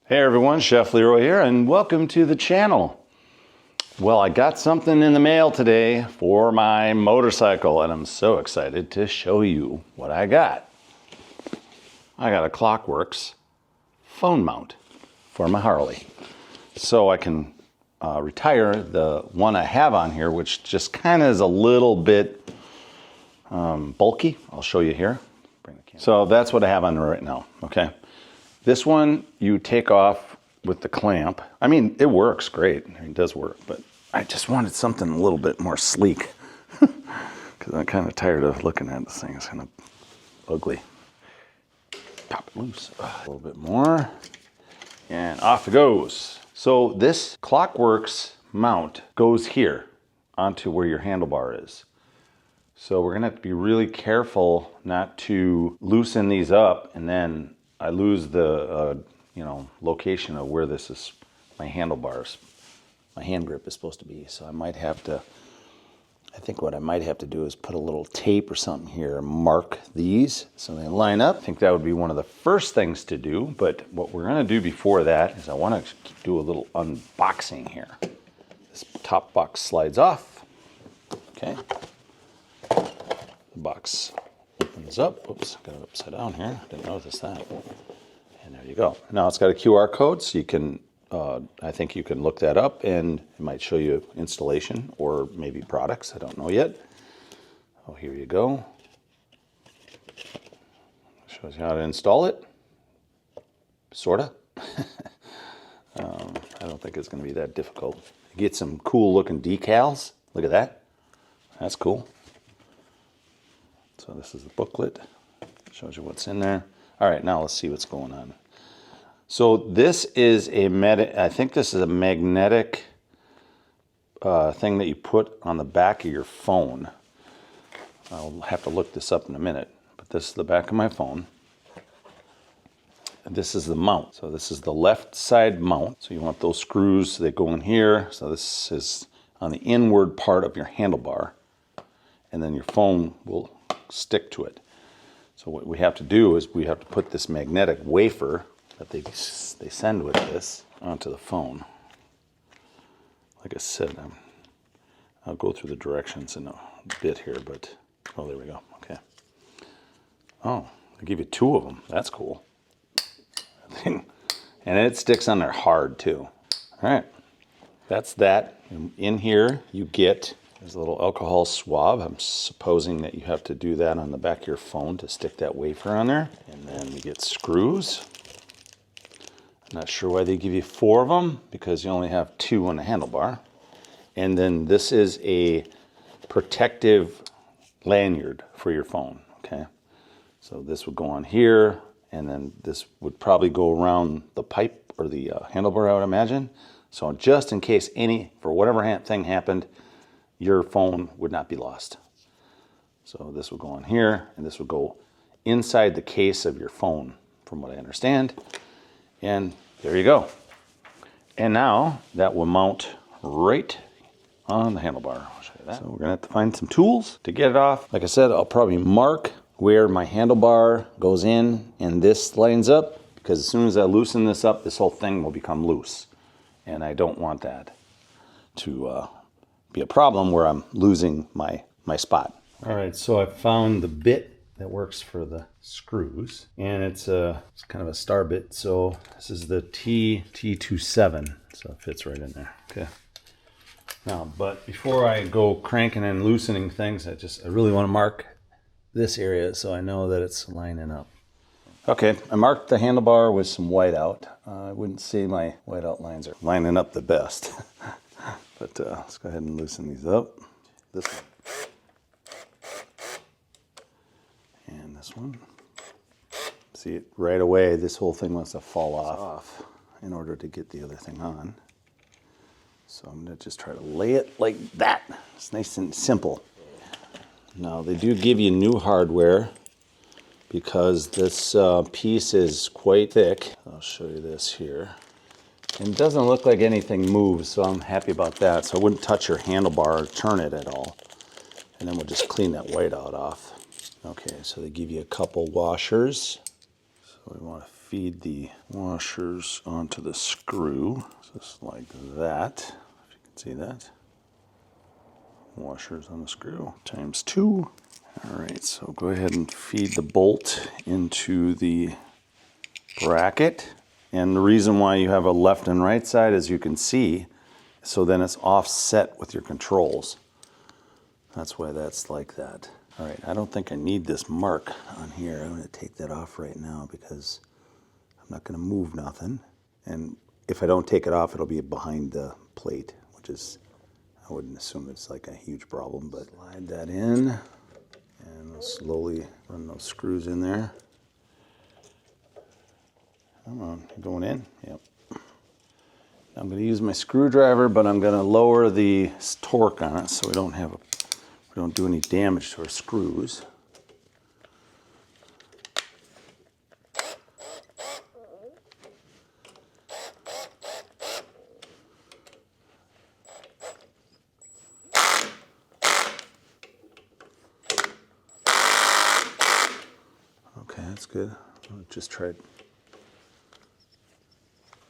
Hey everyone, Chef Leroy here, and welcome to the channel. Well, I got something in the mail today for my motorcycle, and I'm so excited to show you what I got. I got a Klock phone mount for my Harley. So I can retire the one I have on here, which just kind of is a little bit bulky. I'll show you here. So that's what I have on there right now, okay? This one you take off with the clamp. I mean, it works great. It does work, but I just wanted something a little bit more sleek because I'm kind of tired of looking at this thing. It's kind of ugly. Pop it loose a little bit more, and off it goes. So this Klock mount goes here onto where your handlebar is. So we're gonna have to be really careful not to loosen these up, and then I lose the location of where this is, my handlebars, my hand grip is supposed to be. So I might have to, I think what I might have to do is put a little tape or something here and mark these so they line up. I think that would be one of the first things to do, but what we're gonna do before that is I wanna do a little unboxing here. This top box slides off, okay. The box opens up. Oops, got it upside down here. Didn't notice that. And there you go. Now it's got a QR code, so you can, I think you can look that up and it might show you installation or maybe products. I don't know yet. Oh, here you go. Shows you how to install it. Sorta. I don't think it's going to be that difficult. You get some cool looking decals. Look at that. That's cool. So this is the booklet, shows you what's in there. All right, now let's see what's going on. So this is I think this is a magnetic thing that you put on the back of your phone. I'll have to look this up in a minute, but this is the back of my phone. And this is the mount. So this is the left side mount. So you want those screws, they go in here. So this is on the inward part of your handlebar. And then your phone will stick to it. So what we have to do is we have to put this magnetic wafer that they send with this onto the phone. Like I said, I'll go through the directions in a bit here, but oh, there we go. Okay. Oh, they give you two of them. That's cool. And it sticks on there hard too. All right, that's that. In here you get, there's a little alcohol swab. I'm supposing that you have to do that on the back of your phone to stick that wafer on there. And then you get screws. I'm not sure why they give you 4 of them, because you only have 2 on the handlebar. And then this is a protective lanyard for your phone, okay? So this would go on here, and then this would probably go around the pipe or the handlebar, I would imagine. So just in case for whatever thing happened, your phone would not be lost. So this will go on here, and this will go inside the case of your phone, from what I understand. And there you go. And now that will mount right on the handlebar. I'll show you that. So we're gonna have to find some tools to get it off. Like I said, I'll probably mark where my handlebar goes in and this lines up, because as soon as I loosen this up, this whole thing will become loose. And I don't want that to be a problem where I'm losing my spot. All right, so I found the bit that works for the screws, and it's kind of a star bit. So this is the T27, so it fits right in there. Okay. Now, but before I go cranking and loosening things, I really want to mark this area so I know that it's lining up. Okay, I marked the handlebar with some whiteout. I wouldn't say my whiteout lines are lining up the best. But let's go ahead and loosen these up. This one. And this one. See it right away, this whole thing wants to fall off in order to get the other thing on. So I'm gonna just try to lay it like that. It's nice and simple. Now they do give you new hardware because this piece is quite thick. I'll show you this here. And it doesn't look like anything moves, so I'm happy about that. So I wouldn't touch your handlebar or turn it at all. And then we'll just clean that whiteout off. Okay, so they give you a couple washers. So we want to feed the washers onto the screw, just like that, if you can see that. Washers on the screw, ×2. All right, so go ahead and feed the bolt into the bracket. And the reason why you have a left and right side, as you can see, so then it's offset with your controls. That's why that's like that. All right, I don't think I need this mark on here. I'm going to take that off right now because I'm not going to move nothing. And if I don't take it off, it'll be behind the plate, which is, I wouldn't assume it's like a huge problem, but slide that in and we'll slowly run those screws in there. Come on, going in? Yep. I'm going to use my screwdriver, but I'm going to lower the torque on it so we don't do any damage to our screws. Okay, that's good. I'll just try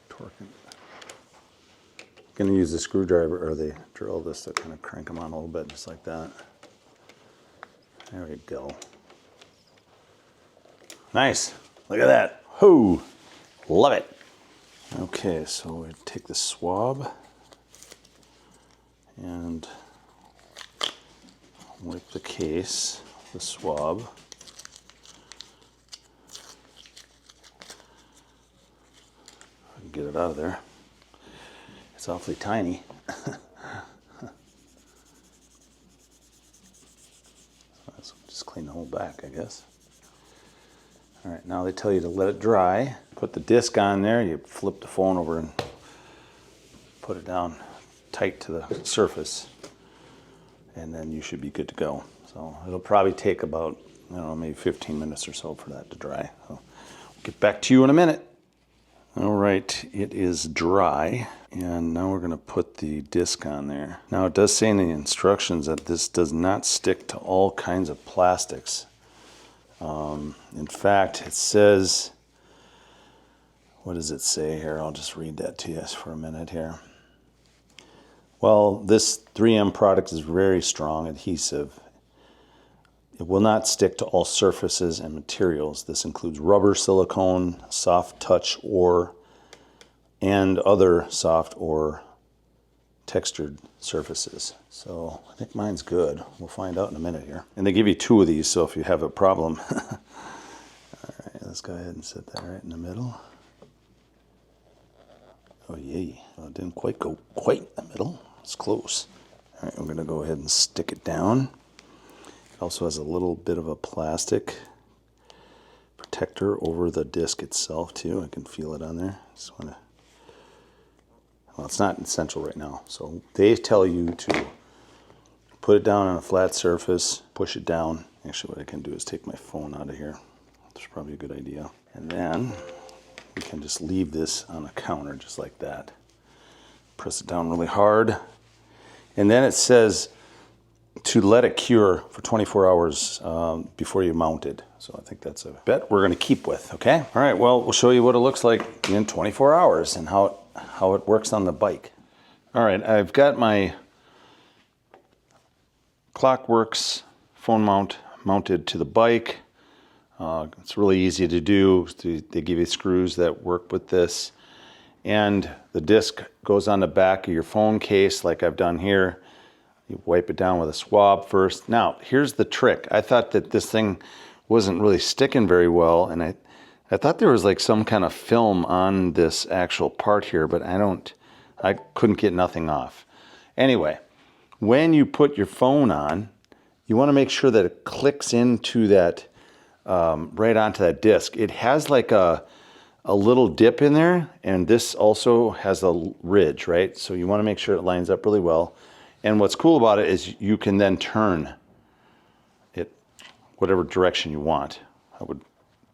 torquing. I'm going to use the screwdriver or the drill just to kind of crank them on a little bit, just like that. There we go. Nice. Look at that. Hoo! Love it. Okay, so we take the swab and wipe the case, the swab. I can get it out of there. It's awfully tiny. Just clean the whole back, I guess. All right, now they tell you to let it dry. Put the disc on there, you flip the phone over and put it down tight to the surface, and then you should be good to go. So it'll probably take about, I don't know, maybe 15 minutes or so for that to dry. So we'll get back to you in a minute. All right, it is dry, and now we're going to put the disc on there. Now it does say in the instructions that this does not stick to all kinds of plastics. In fact, it says, what does it say here? I'll just read that to you for a minute here. Well, this 3M product is very strong adhesive. It will not stick to all surfaces and materials. This includes rubber, silicone, soft touch, and other soft or textured surfaces. So I think mine's good. We'll find out in a minute here. And they give you 2 of these, so if you have a problem. All right, let's go ahead and set that right in the middle. Oh, yay. Well, it didn't quite go quite in the middle. It's close. All right, we're going to go ahead and stick it down. It also has a little bit of a plastic protector over the disc itself too. I can feel it on there. Just want to. Well, it's not essential right now. So they tell you to put it down on a flat surface, push it down. Actually, what I can do is take my phone out of here. That's probably a good idea. And then we can just leave this on a counter just like that. Press it down really hard. And then it says to let it cure for 24 hours before you mount it. So I think that's a bet we're going to keep with, okay? All right, well, we'll show you what it looks like in 24 hours and how it works on the bike. All right, I've got my Klock Werks phone mount mounted to the bike. It's really easy to do. They give you screws that work with this. And the disc goes on the back of your phone case like I've done here. You wipe it down with a swab first. Now, here's the trick. I thought that this thing wasn't really sticking very well, and I thought there was like some kind of film on this actual part here, but I couldn't get nothing off. Anyway, when you put your phone on, you want to make sure that it clicks into that, right onto that disc. It has like a little dip in there, and this also has a ridge, right? So you want to make sure it lines up really well. And what's cool about it is you can then turn it whatever direction you want. I would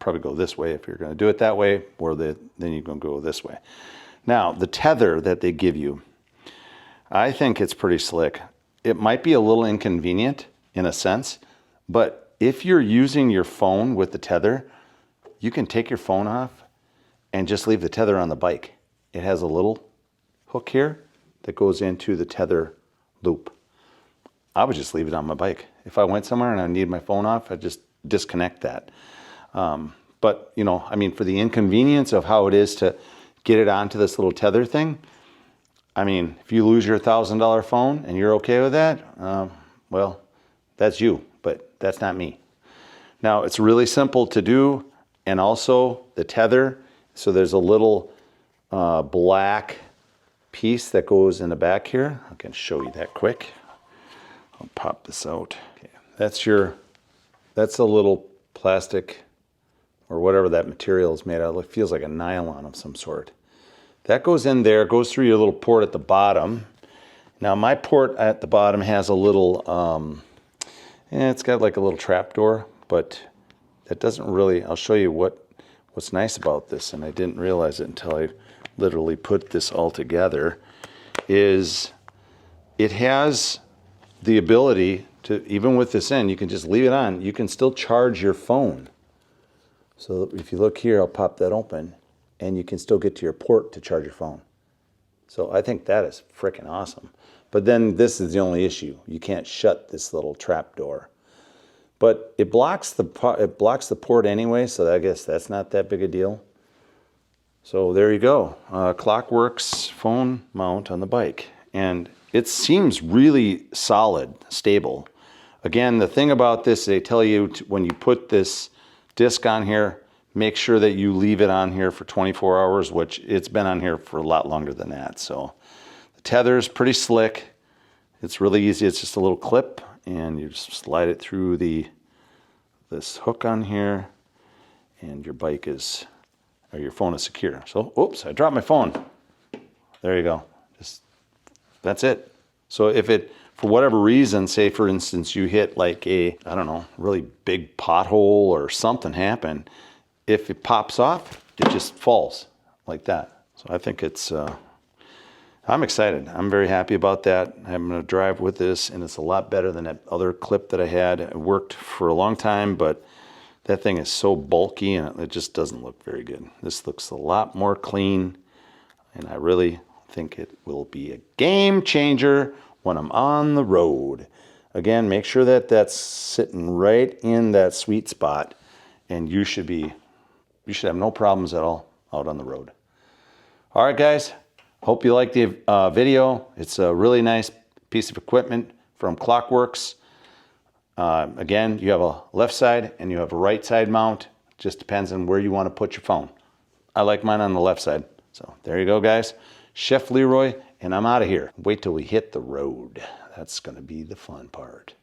probably go this way if you're going to do it that way, or then you're going to go this way. Now, the tether that they give you, I think it's pretty slick. It might be a little inconvenient in a sense, but if you're using your phone with the tether, you can take your phone off and just leave the tether on the bike. It has a little hook here that goes into the tether loop. I would just leave it on my bike. If I went somewhere and I need my phone off, I'd just disconnect that. But, you know, I mean, for the inconvenience of how it is to get it onto this little tether thing, I mean, if you lose your $1,000 phone and you're okay with that, well, that's you, but that's not me. Now, it's really simple to do, and also the tether, so there's a little black piece that goes in the back here. I can show you that quick. I'll pop this out. Okay. That's a little plastic or whatever that material is made out of. It feels like a nylon of some sort. That goes in there, goes through your little port at the bottom. Now my port at the bottom has a little, it's got like a little trap door, but that doesn't really, I'll show you what's nice about this, and I didn't realize it until I literally put this all together, is it has the ability to, even with this in, you can just leave it on, you can still charge your phone. So if you look here, I'll pop that open, and you can still get to your port to charge your phone. So I think that is freaking awesome. But then this is the only issue. You can't shut this little trap door. But it blocks the port anyway, so I guess that's not that big a deal. So there you go. Klock phone mount on the bike. And it seems really solid, stable. Again, the thing about this, they tell you when you put this disc on here, make sure that you leave it on here for 24 hours, which it's been on here for a lot longer than that. So the tether is pretty slick. It's really easy. It's just a little clip, and you just slide it through this hook on here, and your bike is, or your phone is secure. So, oops, I dropped my phone. There you go. That's it. So if it, for whatever reason, say for instance you hit like a, I don't know, really big pothole or something happened, if it pops off, it just falls like that. So I think it's, I'm excited. I'm very happy about that. I'm going to drive with this, and it's a lot better than that other clip that I had. It worked for a long time, but that thing is so bulky and it just doesn't look very good. This looks a lot more clean, and I really think it will be a game changer when I'm on the road. Again, make sure that that's sitting right in that sweet spot, and you should have no problems at all out on the road. All right, guys, hope you liked the video. It's a really nice piece of equipment from Klock. Again, you have a left side and you have a right side mount. Just depends on where you want to put your phone. I like mine on the left side. So there you go, guys. Chef Leroy, and I'm out of here. Wait till we hit the road. That's going to be the fun part.